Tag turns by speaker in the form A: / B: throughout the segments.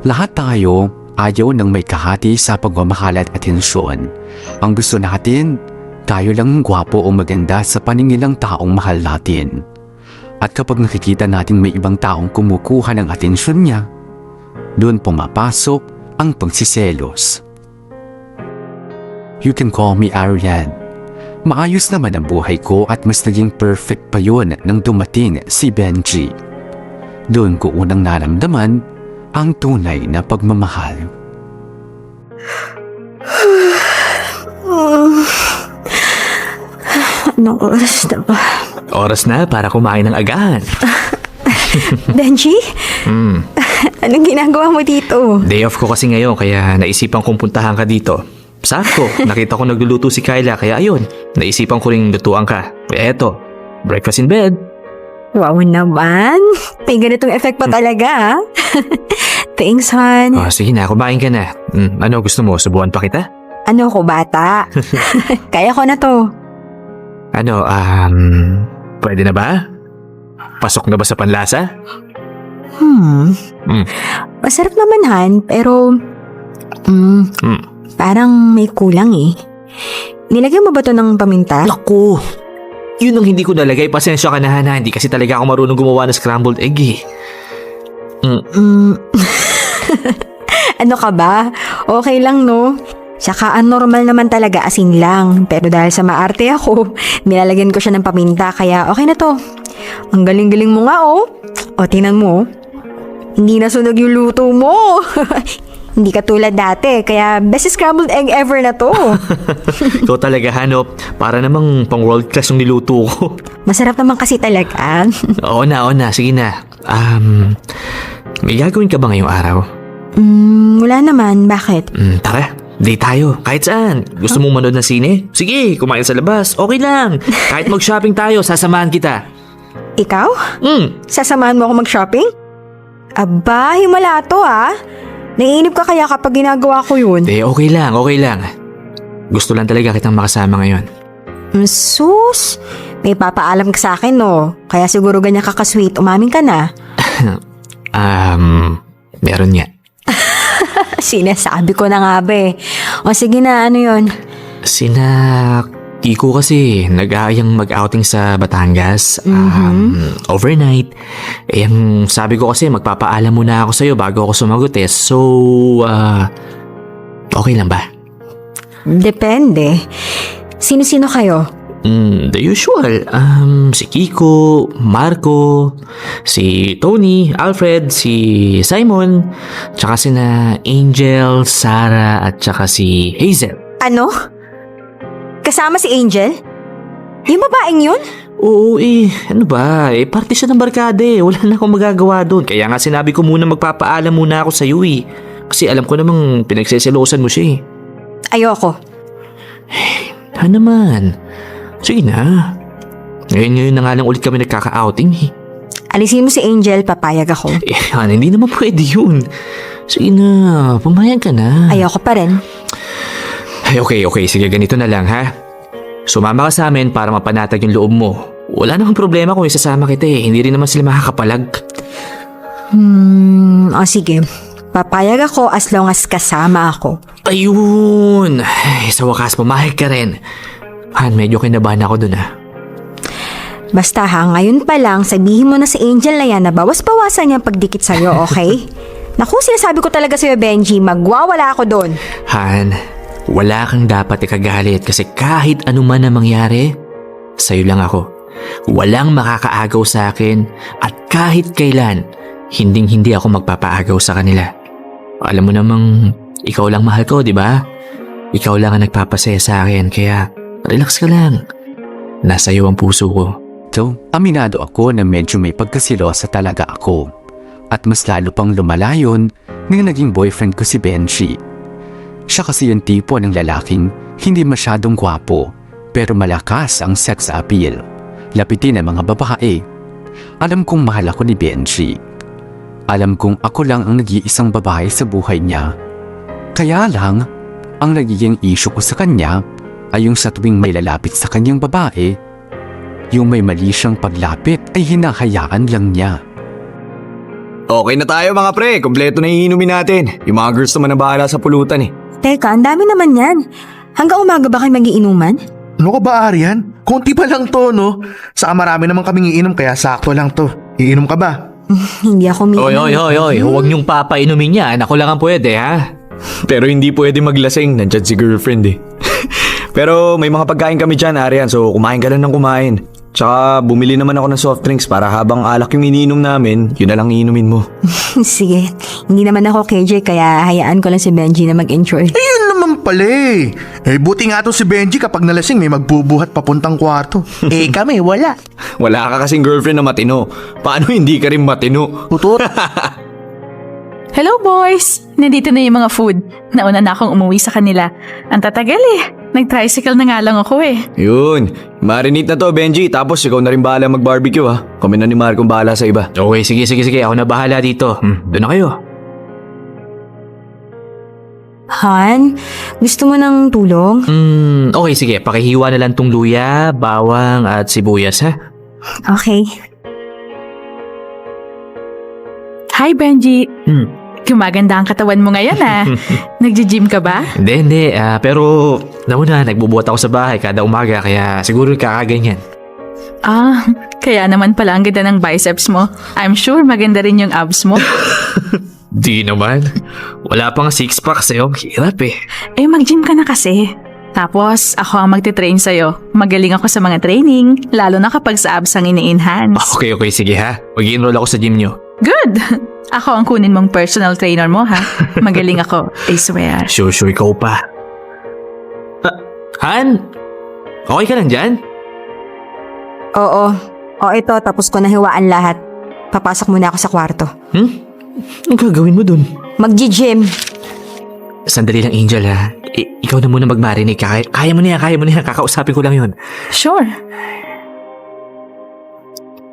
A: Lahat tayo ayaw ng may kahati sa pagmamahal at atensyon. Ang gusto natin, tayo lang gwapo o maganda sa paningin ng taong mahal natin. At kapag nakikita natin may ibang taong kumukuha ng atensyon niya, doon pumapasok ang pagsiselos. You can call me Arian. Maayos naman ang buhay ko at mas naging perfect pa yun nang dumating si Benji. Doon ko unang naramdaman ang tunay na pagmamahal.
B: Anong oras na ba?
C: Oras na para kumain ng agahan.
B: Benji? Anong ginagawa mo dito?
C: Day off ko kasi ngayon kaya naisipan kong puntahan ka dito. Sakto, nakita ko nagluluto si Kyla kaya ayun, naisipan ko ring lutuan ka. Kaya eto, breakfast in bed.
B: Wow naman. May ganitong effect pa talaga. Thanks, hon.
C: Oh, sige na, kumain ka na. Ano gusto mo, subuan pa kita?
B: Ano ko, bata? Kaya ko na to.
C: Ano, pwede na ba? Pasok na ba sa panlasa?
B: Masarap naman, Han, pero parang may kulang eh. Nilagyan mo ba to ng paminta?
C: Naku! Yun ang hindi ko nalagay. Pasensya ka na, Hana. Hindi kasi talaga ako marunong gumawa ng scrambled egg eh.
B: Ano ka ba? Okay lang, no? Saka normal naman talaga, asin lang. Pero dahil sa maarte ako, nilalagyan ko siya ng paminta, kaya okay na to. Ang galing-galing mo nga, oh. O, tingnan mo. Hindi nasunog yung luto mo. Hindi ka tulad dati, kaya best scrambled egg ever na to.
C: Ikaw talaga, Hano. Para namang pang world class yung niluto ko.
B: Masarap naman kasi talaga.
C: Oo na. Sige na. May gagawin ka ba ngayong araw?
B: Wala naman. Bakit?
C: Tara. Day tayo. Kahit saan. Gusto mong manood ng sine? Sige, kumain sa labas. Okay lang. Kahit mag-shopping tayo, sasamahan kita.
B: Ikaw? Sasamahan mo ako mag-shopping? Aba, himala to ah. Naiinip ka kaya kapag ginagawa ko yun?
C: Okay lang. Gusto lang talaga kitang makasama ngayon.
B: Sus, may papaalam ka sa akin no. Kaya siguro ganyan ka ka-sweet. Umamin ka na.
C: Meron nga.
B: Sinasabi ko na nga ba eh. O sige na, ano yun?
C: Sina Kiko kasi nag-aayang mag-outing sa Batangas overnight. Ang sabi ko kasi magpapaalam muna ako sa'yo bago ako sumagot eh. So, okay lang ba?
B: Depende. Sino-sino kayo?
C: The usual. Si Kiko, Marco, si Tony, Alfred, si Simon, tsaka sina Angel, Sarah, at tsaka si Hazel.
B: Ano? Kasama si Angel? Yung babaeng yun?
C: Oo ano ba? Parte siya ng barkada eh. Wala na akong magagawa doon. Kaya nga sinabi ko muna magpapaalam muna ako sa'yo eh. Kasi alam ko namang pinagseselosan mo siya eh.
B: Ayoko.
C: Naman. Sige na. Ngayon na nga lang ulit kami nagkaka-outing eh.
B: Alisin mo si Angel, papayag ako.
C: Hindi naman pwede yun. Sige na, pumayag ka na.
B: Ayoko pa rin.
C: Okay. Sige, ganito na lang ha. Sumama ka sa amin para mapanatag yung loob mo. Wala namang problema kung isasama kita eh. Hindi rin naman sila makakapalag.
B: O sige. Papayag ako as long as kasama ako.
C: Ayun. Sa wakas, pumayag ka rin. Han, medyo kinabahan ako dun ha.
B: Basta ha, ngayon pa lang, sabihin mo na si Angel na yan na bawas-bawasan niya pagdikit sa'yo, okay? Naku, sinasabi ko talaga sa'yo, Benji, magwawala ako doon.
C: Han, wala kang dapat ikagalit kasi kahit ano man ang mangyari, sa'yo lang ako. Walang makakaagaw sa akin at kahit kailan, hinding-hindi ako magpapaagaw sa kanila. Alam mo namang ikaw lang mahal ko, di ba? Ikaw lang ang nagpapasaya sa akin, kaya relax ka lang. Nasa iyo ang puso ko.
A: So, aminado ako na medyo may pagkasilosa talaga ako. At mas lalo pang lumalayon nang naging boyfriend ko si Benji. Siya kasi yung tipo ng lalaking hindi masyadong gwapo pero malakas ang sex appeal. Lapitin ang mga babae. Alam kong mahal ako ni Benji. Alam kong ako lang ang nag-iisang babae sa buhay niya. Kaya lang, ang nagiging issue ko sa kanya ay yung sa tuwing may lalapit sa kanyang babae, yung may mali siyang paglapit ay hinahayaan lang niya.
D: Okay na tayo mga pre, kompleto na yung inumin natin. Yung mga girls naman na bahala sa pulutan eh.
B: Teka, ang dami naman yan. Hanggang umaga ba kayo magiinuman?
E: Ano ka ba, Arian? Konti pa lang to, no? Saka marami naman kaming iinom kaya sakto lang to. Iinom ka ba?
B: Hindi ako
C: Oy, huwag niyong papainumin yan. Ako lang ang pwede, ha?
D: Pero hindi pwede maglasing, nandyan si girlfriend eh. Pero may mga pagkain kami dyan, Arian, so kumain ka lang ng kumain. Tsaka bumili naman ako ng soft drinks para habang alak yung iniinom namin, yun na lang iinumin mo.
B: Sige, hindi naman ako KJ kaya hayaan ko lang si Benji na mag-enjoy.
E: Ayun naman pala eh. Buti nga to si Benji kapag nalasing may magbubuhat papuntang kwarto. Kami, wala.
D: Wala ka kasing girlfriend na matino. Paano hindi ka rin matino?
E: Tutot.
F: Hello boys! Nandito na yung mga food. Nauna na akong umuwi sa kanila. Ang tatagal eh. Nag-tricycle na nga lang ako eh.
D: Yun, marinate na to Benji, tapos ikaw na rin bahala mag-barbecue ha. Kami na ni Marco bahala sa iba.
C: Okay, sige. Ako na bahala dito. Doon na kayo.
B: Han, gusto mo ng tulong?
C: Okay, sige. Pakihiwa na lang tong luya, bawang at sibuyas, ha?
B: Okay.
F: Hi Benji! Gumaganda ang katawan mo ngayon ah. Nagji-gym ka ba?
C: Hindi. Pero, nauna, nagbubuhat ako sa bahay kada umaga, kaya siguro kakaganyan.
F: Ah, kaya naman pala ang ganda ng biceps mo. I'm sure maganda rin yung abs mo.
C: Di naman. Wala pang six-pack sa'yo. Hirap eh.
F: Eh mag-gym ka na kasi. Tapos ako ang magte-train sa'yo. Magaling ako sa mga training, lalo na kapag sa abs ang ini-enhance.
C: Okay, sige ha. Mag-enroll ako sa gym nyo.
F: Good! Ako ang kunin mong personal trainer mo ha. Magaling ako, I swear.
C: Sure, ikaw pa. Han? Okay ka lang dyan?
B: Oo. O ito, tapos ko nahiwaan lahat. Papasok muna ako sa kwarto.
C: Ang gagawin mo dun?
B: Magji-gym.
C: Sandali lang, Angel ha. Ikaw na muna mag-marinate ka. Kaya mo na yan. Kakausapin ko lang yun.
F: Sure.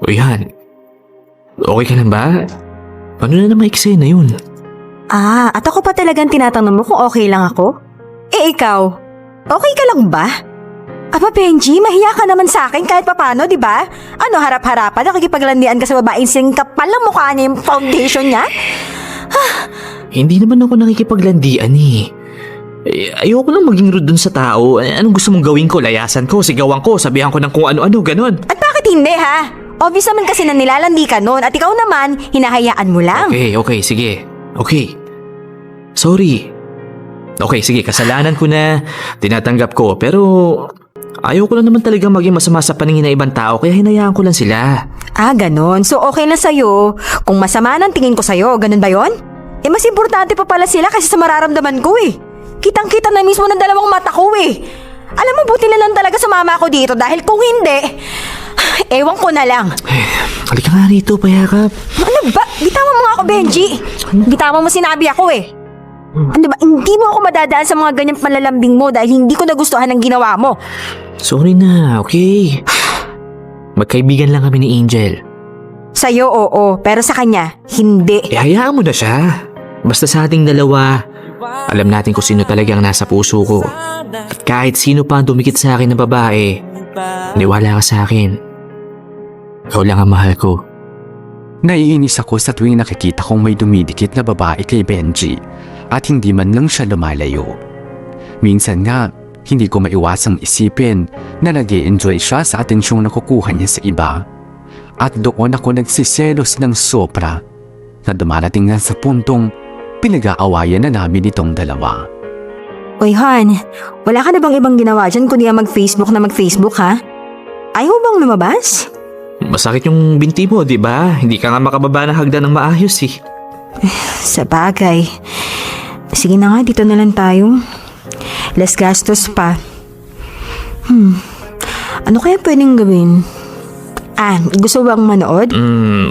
C: O yan. Okay ka lang ba? Paano na naman eksena yun?
B: At ako pa talagang tinatanong mo kung okay lang ako? Eh ikaw, okay ka lang ba? Aba Benji, mahiya ka naman sa akin kahit papano, di ba? Ano, harap-harapan, nakikipaglandian ka sa babaeng singkapal lang mukha niya yung foundation niya?
C: Hindi naman ako nakikipaglandian eh. Ayoko lang maging rude dun sa tao. Anong gusto mong gawin ko? Layasan ko, sigawan ko, sabihan ko ng kung ano-ano, ganon.
B: At bakit hindi ha? Obvious naman kasi na nilalandi ka nun at ikaw naman, hinahayaan mo lang.
C: Okay, sige. Okay. Sorry. Okay, sige, kasalanan ko na, tinatanggap ko, pero ayoko lang naman talaga maging masama sa paningin ng ibang tao kaya hinayaan ko lang sila.
B: Ganon. So okay lang sa'yo. Kung masama ng tingin ko sa'yo, ganun ba yon? Eh mas importante pa pala sila kasi sa mararamdaman ko eh. Kitang-kita na mismo ng dalawang mata ko eh. Alam mo, buti na lang talaga sumama ako dito dahil kung hindi, ewan ko na lang.
C: Halika nga rito, payakap.
B: Ano ba? Bitawan mo nga ako, Benji. Bitawan mo sinabi ako eh. Ano ba? Hindi mo ako madadaan sa mga ganyang panlalambing mo dahil hindi ko nagustuhan ang ginawa mo.
C: Sorry na, okay? Magkaibigan lang kami ni Angel.
B: Sa'yo, oo. Pero sa kanya, hindi.
C: Hayaan mo na siya. Basta sa ating dalawa, alam natin kung sino talagang nasa puso ko. At kahit sino pa ang dumikit sa akin na babae, niwala ka sa akin. Ikaw lang ang mahal ko.
A: Naiinis ako sa tuwing nakikita kong may dumidikit na babae kay Benji at hindi man lang siya lumalayo. Minsan nga, hindi ko maiwasang isipin na nag-i-enjoy siya sa atensyong nakukuha niya sa iba. At doon ako nagsiselos ng sobra na dumarating nga sa puntong pinag-aawayan na namin itong dalawa.
B: Uy, Han, wala ka na bang ibang ginawa dyan kundi ang mag-Facebook na mag-Facebook, ha? Ayaw mo bang lumabas?
C: Masakit yung binti mo, di ba? Hindi ka nga makababa ng hagdan ng maayos eh.
B: Sa bagay. Sige na nga, dito na lang tayo. Less gastos pa. Ano kaya pwedeng gawin? Gusto bang manood?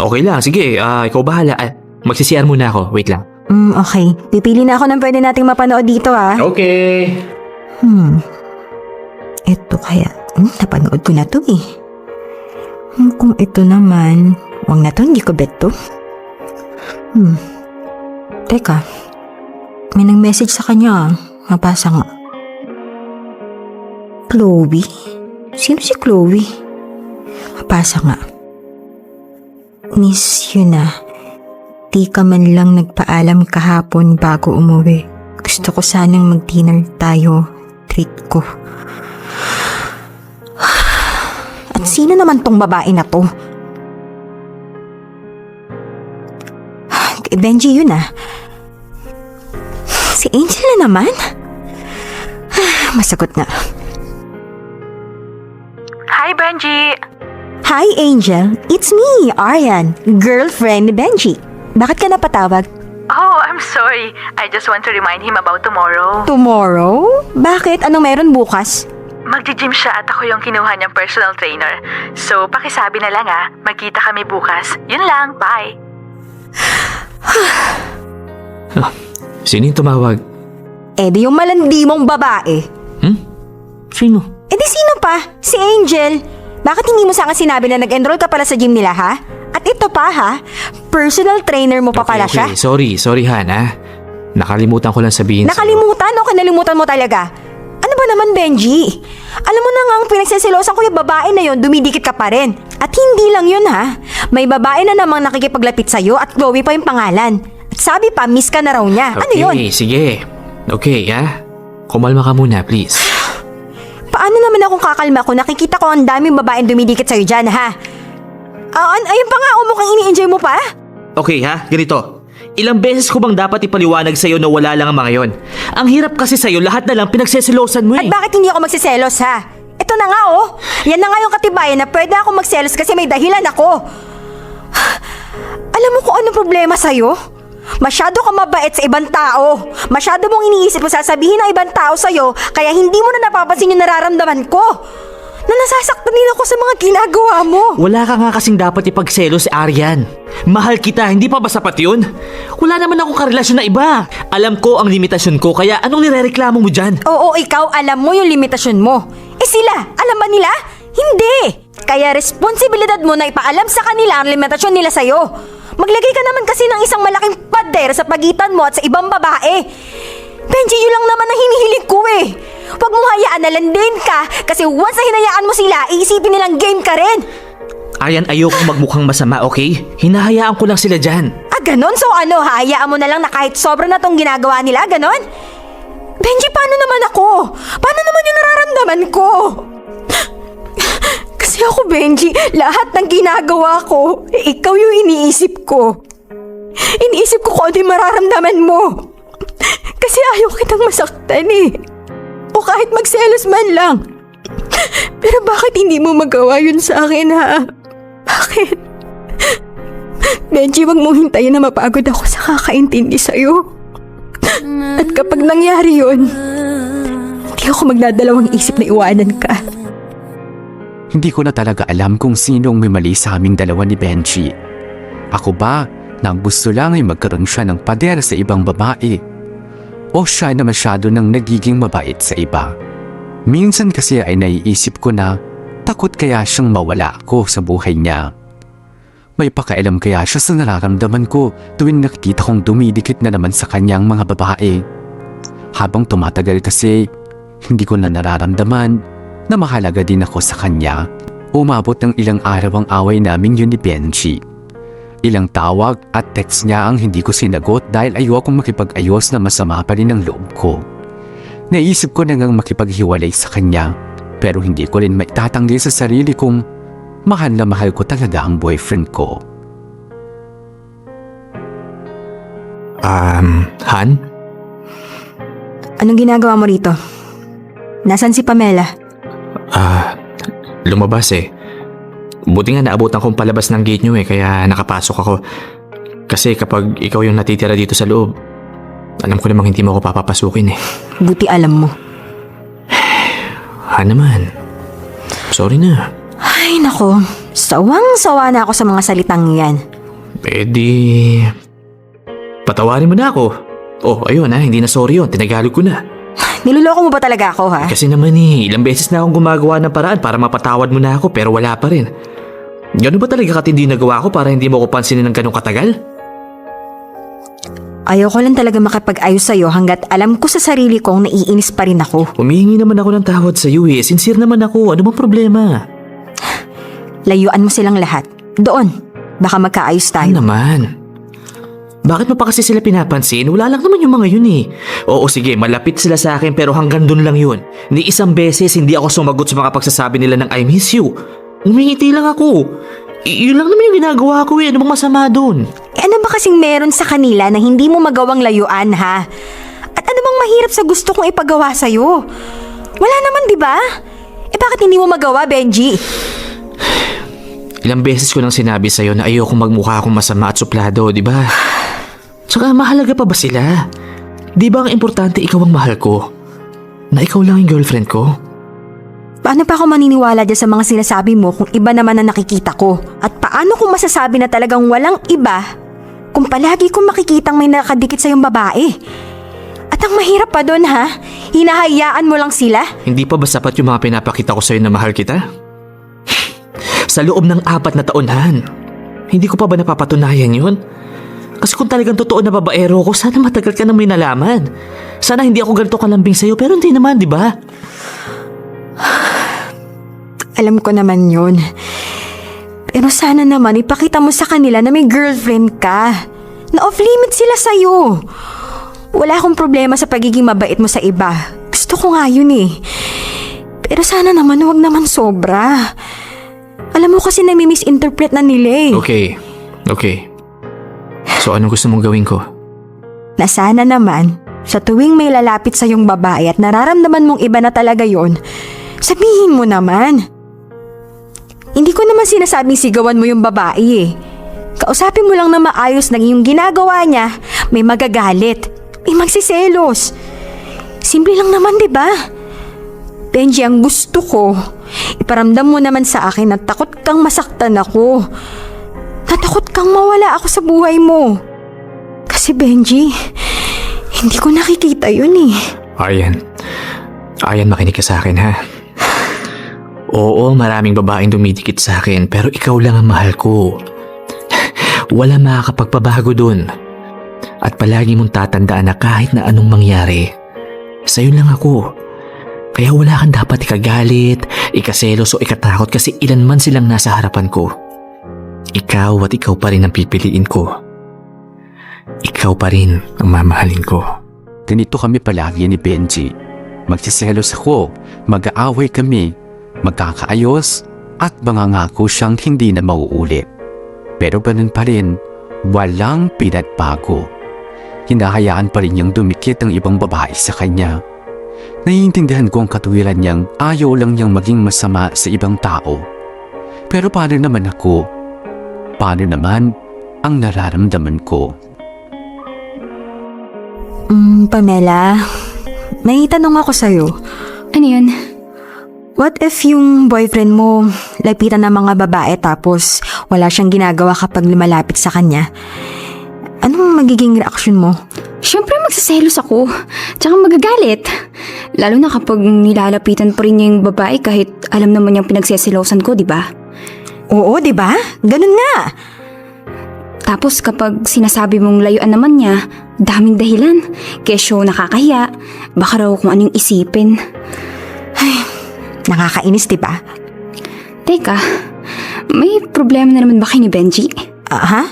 C: Okay lang. Sige, ikaw bahala. Magsisiyar muna ako. Wait lang.
B: Okay. Pipili na ako ng pwede nating mapanood dito, ha?
C: Okay.
B: Ito kaya. Napanood ko na to eh. Kung ito naman, wag na to, hindi ko bet to. Teka. May nag-message sa kanya. Mabasa nga. Chloe? Sino si Chloe? Mabasa nga. Miss you na. di ka man lang nagpaalam kahapon bago umuwi. Gusto ko sanang mag-dinner tayo. Treat ko. At sino naman tong babae na to? Benji yun ah. Si Angel na naman? Masagot na.
F: Hi, Benji!
B: Hi Angel, it's me, Aryan, girlfriend ni Benji. Bakit ka napatawag?
F: Oh, I'm sorry. I just want to remind him about tomorrow.
B: Tomorrow? Bakit? Anong meron bukas?
F: Magji-gym siya at ako yung kinuha niyang personal trainer. So, pakisabi na lang magkita kami bukas. Yun lang, bye!
C: Sino yung tumawag?
B: Eh di yung malandi mong babae.
C: Sino?
B: Eh di sino pa? Si Angel. Bakit hindi mo sa akin sinabi na nag-enroll ka pala sa gym nila ha? At ito pa ha? Personal trainer mo pa pala siya?
C: Sorry Han ha. Nakalimutan ko lang sabihin
B: Nakalimutan o kinalimutan mo talaga? Ano ba naman Benji? Alam mo na nga ang pinagsisilosan ko yung babae na yon, dumidikit ka pa rin. At hindi lang yun ha. May babae na namang nakikipaglapit sa'yo at Chloe pa yung pangalan. At sabi pa, miss ka na raw niya. Ano yun?
C: Okay, sige. Okay ha. Kumalma ka muna please.
B: Paano naman akong kakalma kung nakikita ko ang daming babaeng dumidikit sa'yo dyan ha? Ayun pa nga, mukhang ini-enjoy mo pa?
C: Okay ha, ganito. Ilang beses ko bang dapat ipaliwanag sa'yo na wala lang ang mga yon? Ang hirap kasi sa'yo, lahat na lang pinagsesilosan mo
B: At bakit hindi ako magsiselos ha? Ito na nga oh. Yan na nga yung katibayan na pwede ako magselos kasi may dahilan ako. Alam mo kung anong problema sa'yo? Masyado ka mabait sa ibang tao. Masyado mong iniisip mo sasabihin ng ibang tao sa'yo kaya hindi mo na napapansin yung nararamdaman ko. Na nasasaktan din ako sa mga ginagawa mo.
C: Wala ka nga kasing dapat ipagselo si Aryan. Mahal kita, hindi pa ba sapat yun? Wala naman akong karelasyon na iba. Alam ko ang limitasyon ko, kaya anong nirereklamo mo dyan?
B: Oo, ikaw alam mo yung limitasyon mo. Eh sila, alam ba nila? Hindi. Kaya responsibilidad mo na ipaalam sa kanila ang limitasyon nila sa'yo. Maglagay ka naman kasi ng isang malaking pader sa pagitan mo at sa ibang babae. Benji, yun lang naman ang hinihiling ko eh. Huwag mo hayaan na landin ka kasi once na hinayaan mo sila, iisipin nilang game ka rin.
C: Aryan, ayokong magmukhang masama, okay? Hinahayaan ko lang sila dyan.
B: Ah, ganon? So ano, hayaan mo na lang na kahit sobra na tong ginagawa nila, ganon? Benji, paano naman ako? Paano naman yung nararamdaman ko? Kasi ako, Benji, lahat ng ginagawa ko, ikaw yung iniisip ko. Iniisip ko kung ano yung mararamdaman mo. Kasi ayaw kitang masaktan eh. O kahit magselos man lang. Pero bakit hindi mo magawa yun sa akin ha? Bakit? Benji, wag mong hintayin na mapagod ako sa kakaintindi sa'yo. At kapag nangyari yun, hindi ako magdadalawang isip na iwanan ka.
A: Hindi ko na talaga alam kung sinong may mali sa aming dalawa ni Benji. Ako ba na ang gusto lang ay magkaroon siya ng pader sa ibang babae? O siya na masyado nang nagiging mabait sa iba? Minsan kasi ay naiisip ko na takot kaya siyang mawala ako sa buhay niya. May pakailam kaya siya sa nararamdaman ko tuwing nakikita kong dumidikit na naman sa kanyang mga babae. Habang tumatagal kasi, hindi ko na nararamdaman na mahalaga din ako sa kanya. Umabot ng ilang araw ang away naming yun ni Benji. Ilang tawag at text niya ang hindi ko sinagot dahil ayokong makipag-ayos na masama pa rin ang loob ko. Naisip ko na ngang makipaghiwalay sa kanya, pero hindi ko rin maitatanggi sa sarili kong mahal na mahal ko talaga ang boyfriend ko.
C: Han?
B: Anong ginagawa mo rito? Nasaan si Pamela?
C: Lumabas eh. Buti nga naabutan kong palabas ng gate nyo eh, kaya nakapasok ako. Kasi kapag ikaw yung natitira dito sa loob, alam ko namang hindi mo ako papapasukin eh.
B: Buti alam mo.
C: Han naman. Sorry na.
B: Ay nako, sawang-sawa na ako sa mga salitang yan.
C: Eh di... patawarin mo na ako. Oh, ayun ha, hindi na sorry yun. Tinagalog ko na.
B: Niloloko mo ba talaga ako ha?
C: Kasi naman eh, ilang beses na akong gumagawa ng paraan para mapatawad mo na ako pero wala pa rin. Gano'n ba talaga katindi nagawa ko para hindi mo ko pansinin ng ganong katagal?
B: Ayoko lang talaga makipag-ayos sa'yo hanggat alam ko sa sarili kong naiinis pa rin ako.
C: Humihingi naman ako ng tawad sa iyo eh. Sincere naman ako. Ano bang problema?
B: Layuan mo silang lahat. Doon, baka magkaayos tayo.
C: Ano naman? Bakit mo pa kasi sila pinapansin? Wala lang naman yung mga yun eh. Oo sige, malapit sila sa akin pero hanggang dun lang yun. Ni isang beses hindi ako sumagot sa mga pagsasabi nila ng I miss you. Umingiti lang ako. Yun lang naman yung ginagawa ko eh. Ano bang masama dun?
B: Ano ba kasing meron sa kanila na hindi mo magawang layuan, ha? At ano bang mahirap sa gusto kong ipagawa sa'yo? Wala naman, di ba? Bakit hindi mo magawa, Benji?
C: Ilang beses ko nang sinabi sa'yo na ayokong magmukha akong masama at suplado, di ba? Tsaka mahalaga pa ba sila? Di ba ang importante ikaw ang mahal ko? Na ikaw lang yung girlfriend ko?
B: Paano pa ako maniniwala dyan sa mga sinasabi mo kung iba naman ang nakikita ko? At paano kung masasabi na talagang walang iba kung palagi kong makikitang may nakadikit sa yung babae? At ang mahirap pa doon, ha? Hinahayaan mo lang sila?
C: Hindi pa ba sapat yung mga pinapakita ko sa'yo na mahal kita? Sa loob ng 4 na taon, Han. Hindi ko pa ba napapatunayan yun? Kasi kung talagang totoo na babaero ko, sana matagal ka na may nalaman. Sana hindi ako ganito kalambing sa'yo, pero hindi naman, di ba?
B: Alam ko naman yun. Pero sana naman ipakita mo sa kanila na may girlfriend ka. Na off-limit sila sa'yo. Wala akong problema sa pagiging mabait mo sa iba. Gusto ko nga yun eh. Pero sana naman huwag naman sobra. Alam mo kasi nami-misinterpret na nila eh.
C: Okay. So anong gusto mong gawin ko?
B: Na sana naman, sa tuwing may lalapit sa yung babae at nararamdaman mong iba na talaga yon, sabihin mo naman. Hindi ko naman sinasabing sigawan mo yung babae eh. Kausapin mo lang na maayos na yung ginagawa niya, may magagalit, may magsiselos. Simple lang naman, di ba? Benji, ang gusto ko, iparamdam mo naman sa akin na takot kang masaktan ako. Natakot kang mawala ako sa buhay mo. Kasi Benji, hindi ko nakikita yun eh.
C: Aryan, makinig ka sa akin ha. Oo, maraming babaeng dumidikit sa akin pero ikaw lang ang mahal ko. Wala makakapagpabago dun. At palagi mong tatandaan na kahit na anong mangyari, sa'yo lang ako. Kaya wala kang dapat ikagalit, ikaselos o ikatakot kasi ilan man silang nasa harapan ko. Ikaw at ikaw pa rin ang pipiliin ko. Ikaw pa rin ang mamahalin ko.
A: Ganito kami palagi ni Benji. Magsiselos ako, mag-aaway kami, magkakaayos, at mangangako siyang hindi na mauulit. Pero ganun pa rin, walang pinagbago. Hinahayaan pa rin niyang dumikit ang ibang babae sa kanya. Naiintindihan ko ang katuwiran niyang ayaw lang niyang maging masama sa ibang tao. Pero paano naman ako? Paano naman ang nararamdaman ko?
B: Pamela, may tanong ako sa'yo.
G: Ano yun?
B: What if yung boyfriend mo lapitan ng mga babae tapos wala siyang ginagawa kapag lumalapit sa kanya? Anong magiging reaksyon mo?
G: Siyempre magsiselos ako. Tsaka magagalit. Lalo na kapag nilalapitan pa rin niya yung babae kahit alam naman niyang pinagseselosan ko, di ba?
B: Oo, di ba? Ganun nga.
G: Tapos kapag sinasabi mong layuan naman niya, daming dahilan. Kesyo nakakahiya. Baka raw kung anong isipin.
B: Nakakainis, di ba?
G: Teka, may problema na naman ba kayo ni Benji?
B: Ha?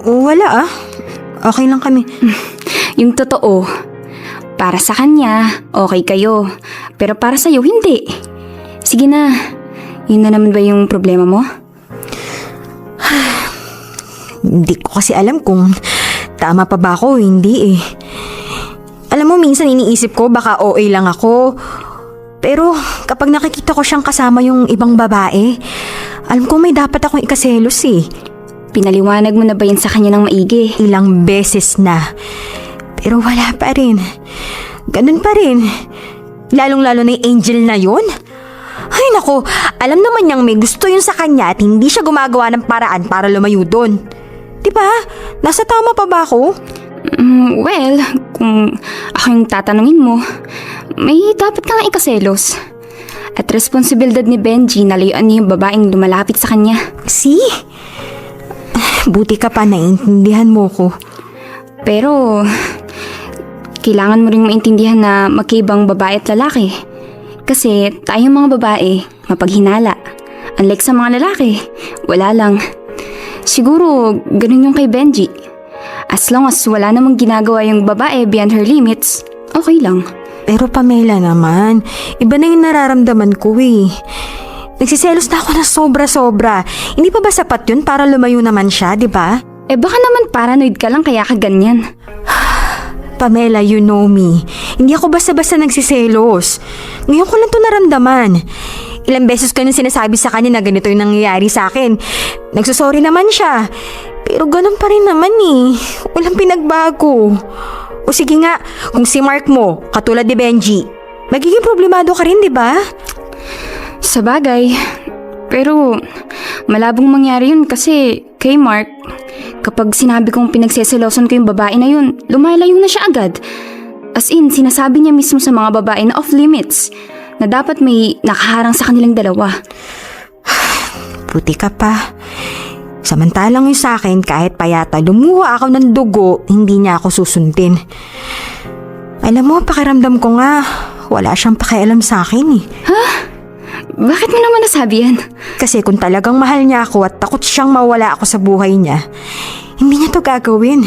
B: Wala ah. Okay lang kami.
G: Yung totoo, para sa kanya, okay kayo. Pero para sa'yo, hindi. Sige na, yun na naman ba yung problema mo?
B: Hindi ko kasi alam kung tama pa ba ako o hindi eh. Alam mo, minsan iniisip ko baka OA lang ako. Pero kapag nakikita ko siyang kasama yung ibang babae, alam ko may dapat akong ikaselos eh.
G: Pinaliwanag mo na ba yan sa kanya ng maigi?
B: Ilang beses na. Pero wala pa rin. Ganun pa rin. Lalong-lalo na yung angel na yun. Ay nako, alam naman niyang may gusto yun sa kanya at hindi siya gumagawa ng paraan para lumayo doon. Diba? Nasa tama pa ba ako?
G: Well, kung ako yung tatanungin mo, may dapat kang ikaselos. At responsibilidad ni Benji na layuan niya yung babaeng lumalapit sa kanya.
B: See? Buti ka pa, naiintindihan mo ko.
G: Pero, kailangan mo ring maintindihan na magkaibang babae at lalaki. Kasi tayong mga babae, mapaghinala. Unlike sa mga lalaki, wala lang. Siguro, ganun yung kay Benji. As long as wala namang ginagawa yung babae beyond her limits, okay lang.
B: Pero Pamela naman, iba na yung nararamdaman ko eh. Nagsiselos na ako na sobra-sobra. Hindi pa ba sapat yun para lumayo naman siya, di ba?
G: Baka naman paranoid ka lang kaya ka ganyan.
B: Pamela, you know me. Hindi ako basta-basta nagsiselos. Ngayon ko lang to naramdaman. Ilang beses ko nang sinasabi sa kanya na ganito yung nangyayari sa akin. Nagsusorry naman siya. Pero ganun pa rin naman eh. Walang pinagbago. O sige nga, kung si Mark mo, katulad ni Benji, magiging problemado ka rin, di ba?
G: Sabagay. Pero malabong mangyari yun kasi kay Mark, kapag sinabi kong pinagseselosan ko yung babae na yun, lumalayo na siya agad. As in, sinasabi niya mismo sa mga babae na off limits, na dapat may nakaharang sa kanilang dalawa.
B: Puti ka pa. Samantalang yung sa akin, kahit payata lumuha ako ng dugo, hindi niya ako susundin. Alam mo, pakiramdam ko nga, wala siyang pakialam sa akin eh.
G: Bakit mo naman nasabi yan?
B: Kasi kung talagang mahal niya ako at takot siyang mawala ako sa buhay niya, hindi niya to gagawin.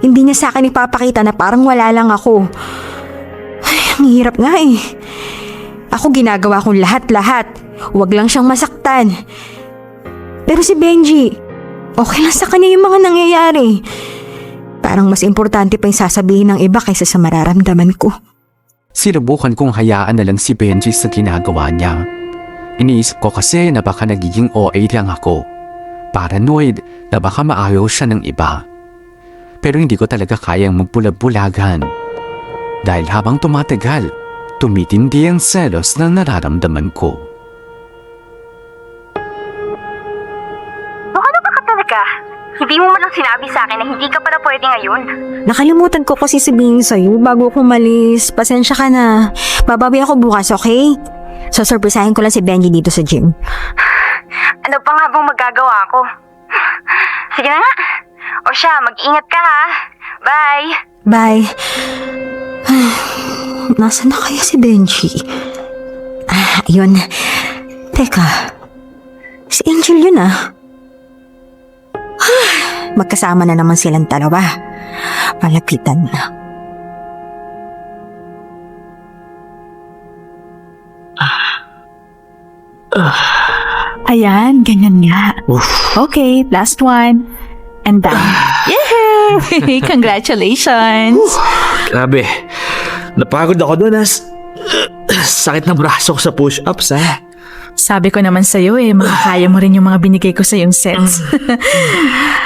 B: Hindi niya sa akin ipapakita na parang wala lang ako. Ay, ang hirap nga eh. Ako ginagawa kong lahat-lahat. Huwag lang siyang masaktan. Pero si Benji, okay lang sa kanya yung mga nangyayari. Parang mas importante pa yung sasabihin ng iba kaysa sa mararamdaman ko.
A: Sinubukan kong hayaan na lang si Benji sa ginagawa niya. Iniisip ko kasi na baka nagiging OA lang ako. Paranoid na baka maayaw siya ng iba. Pero hindi ko talaga kayang magbulag-bulagan. Dahil habang tumatagal, tumitindi ang selos na nararamdaman ko.
H: Hindi mo man lang sinabi sa akin na hindi ka pala pwede ngayon.
B: Nakalimutan ko kasi sabihin sa'yo bago ako umalis. Pasensya ka na. Babawi ako bukas, okay? So, surprisahin ko lang si Benji dito sa gym.
H: Ano pa nga bang magagawa ko? Sige na nga. O siya, mag-ingat ka ha. Bye!
B: Bye. Nasaan na kaya si Benji? Ayun. Teka. Si Angel yun ah. Magkasama na naman silang dalawa. Malapitan na.
F: Ayan, ganyan nga. Okay, last one. And done. Yay! Congratulations!
C: Grabe. Napagod ako doon, sakit ng braso ko sa push-ups, ha?
F: Sabi ko naman sa'yo makakaya mo rin yung mga binigay ko sa yung sets.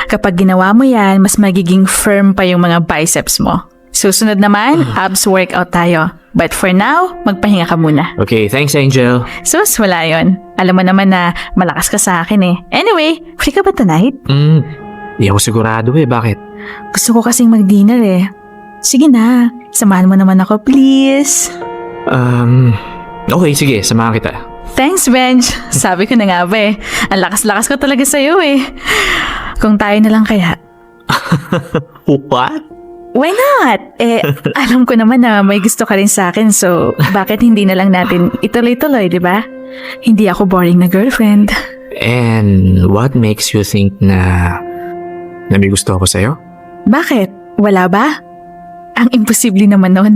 F: Kapag ginawa mo yan, mas magiging firm pa yung mga biceps mo. Susunod naman, abs workout tayo. But for now, magpahinga ka muna.
C: Okay, thanks, Angel.
F: Sus, wala yun. Alam mo naman na malakas ka sa akin eh. Anyway, free ka ba tonight?
C: Di ako sigurado bakit?
F: Gusto ko kasing mag-dinner eh. Sige na, samahan mo naman ako please.
C: Okay, sige, samahan kita.
F: Thanks, Benj. Sabi ko na nga ba ang lakas-lakas ko talaga sa'yo eh. Kung tayo na lang kaya.
C: What?
F: Why not? Alam ko naman na may gusto ka rin sa akin, so bakit hindi na lang natin ituloy-tuloy, di ba? Hindi ako boring na girlfriend.
C: And what makes you think na may gusto ako sa'yo?
F: Bakit? Wala ba? Ang imposible naman nun.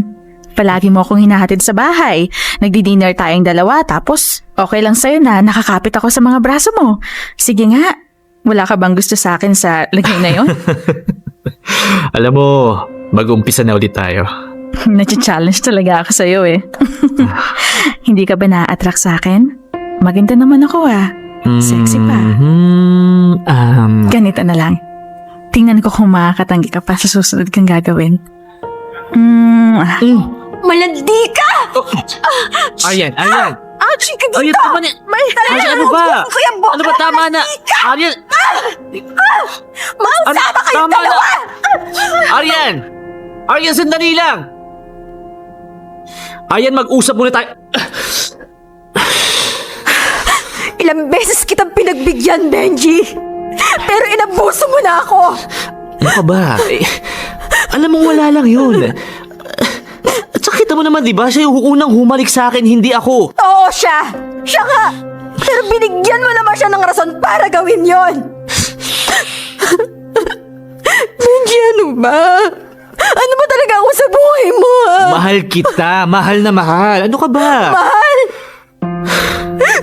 F: Palagi mo akong hinahatid sa bahay. Nagdi-dinner tayong dalawa, tapos okay lang sa'yo na nakakapit ako sa mga braso mo. Sige nga, wala ka bang gusto sa akin sa lagay na yon?
C: Alam mo, mag-umpisa na ulit tayo.
F: Nachi-challenge talaga ako sa'yo eh. Hindi ka ba na-attract sa akin? Maganda naman ako Sexy pa. Ganito na lang. Tingnan ko kung makakatanggi ka pa sa susunod kang gagawin.
B: Malandi ka!
C: Aryan!
B: Ouchie ka dito!
C: Aryan, tama na! Aryan, ano ba? Ano ba, tama na? Aryan!
B: Mausama kayo
C: Tama na!
B: dalawa!
C: Aryan! Aryan, sandali lang! Aryan, mag-usap muna tayo.
B: Ilang beses kitang pinagbigyan, Benji. Pero inabuso mo na ako.
C: Ano ka ba? Alam mo, wala lang yun. At saka kita mo naman, di ba? Siya yung unang humalik sa akin, hindi ako.
B: Oo, siya. Siya nga. Pero binigyan mo naman siya ng rason para gawin yon. Benji, Ano ba? Ano ba talaga ako sa buhay mo, ha?
C: Mahal kita, mahal na mahal. Ano ka ba?
B: Mahal?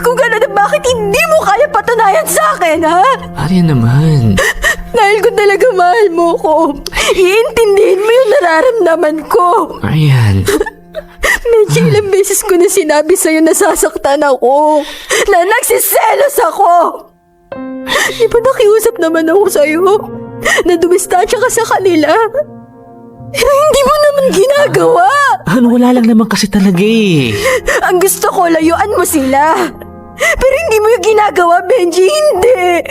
B: Kung gano'n, bakit hindi mo kaya patunayan sa akin, ha?
C: Aryan naman.
B: Dahil kung talaga mahal mo ko, iintindihin mo yung nararamdaman ko.
C: Aryan.
B: Medyo ilang beses ko na sinabi sa'yo na sasaktan ako, na nagsiselos ako. Di ba nakiusap naman ako sa'yo na dumistansya ka sa kanila? Pero hindi mo naman ginagawa.
C: Wala lang naman kasi talaga eh.
B: Ang gusto ko, layuan mo sila. Pero hindi mo yung ginagawa, Benji. Hindi.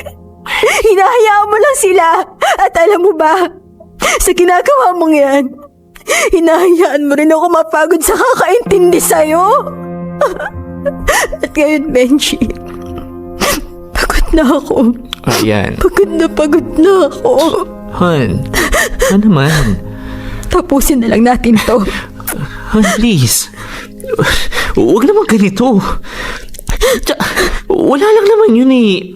B: Hinahayaan mo lang sila. At alam mo ba, sa ginagawa mong yan, hinahayaan mo rin ako mapagod sa kakaintindi sa'yo. At ngayon, Benji, pagod na ako.
C: Aryan.
B: Pagod na ako.
C: Han. Ano naman?
B: Tapusin na lang natin to.
C: Han, please. Huwag naman ganito. Wala lang naman yun eh.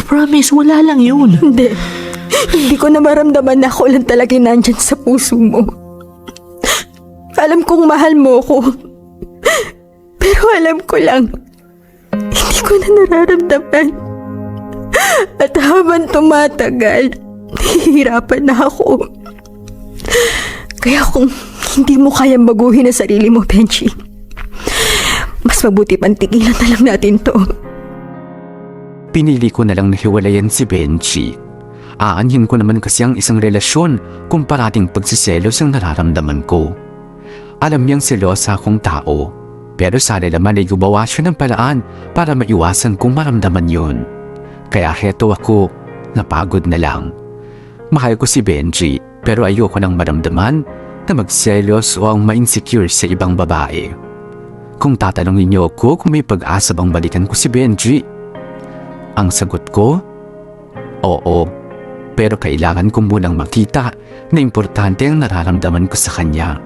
C: Promise, wala lang yun.
B: Hindi. Hindi ko na maramdaman na ako lang talaga yung nandyan sa puso mo. Alam kong mahal mo ko. Pero alam ko lang, hindi ko na nararamdaman. At habang tumatagal, nahihirapan na ako. Kaya kung hindi mo kayang baguhin ang sarili mo, Benji, mas mabuti pang tigilan na lang natin to.
A: Pinili ko na lang nahiwalayan si Benji. Aanhin ko naman kasi ang isang relasyon kung parating pagsiselos ang nararamdaman ko. Alam niyang selosa akong tao, pero sana naman ay gumawa siya ng paraan para maiwasan kong maramdaman yun. Kaya heto ako, napagod na lang. Mahal ko si Benji, pero ayoko nang maramdaman na magselos o ang ma-insecure sa ibang babae. Kung tatanungin niyo ako kung may pag-asa bang balikan ko si Benji, ang sagot ko, oo. Pero kailangan ko munang makita na importante ang nararamdaman ko sa kanya.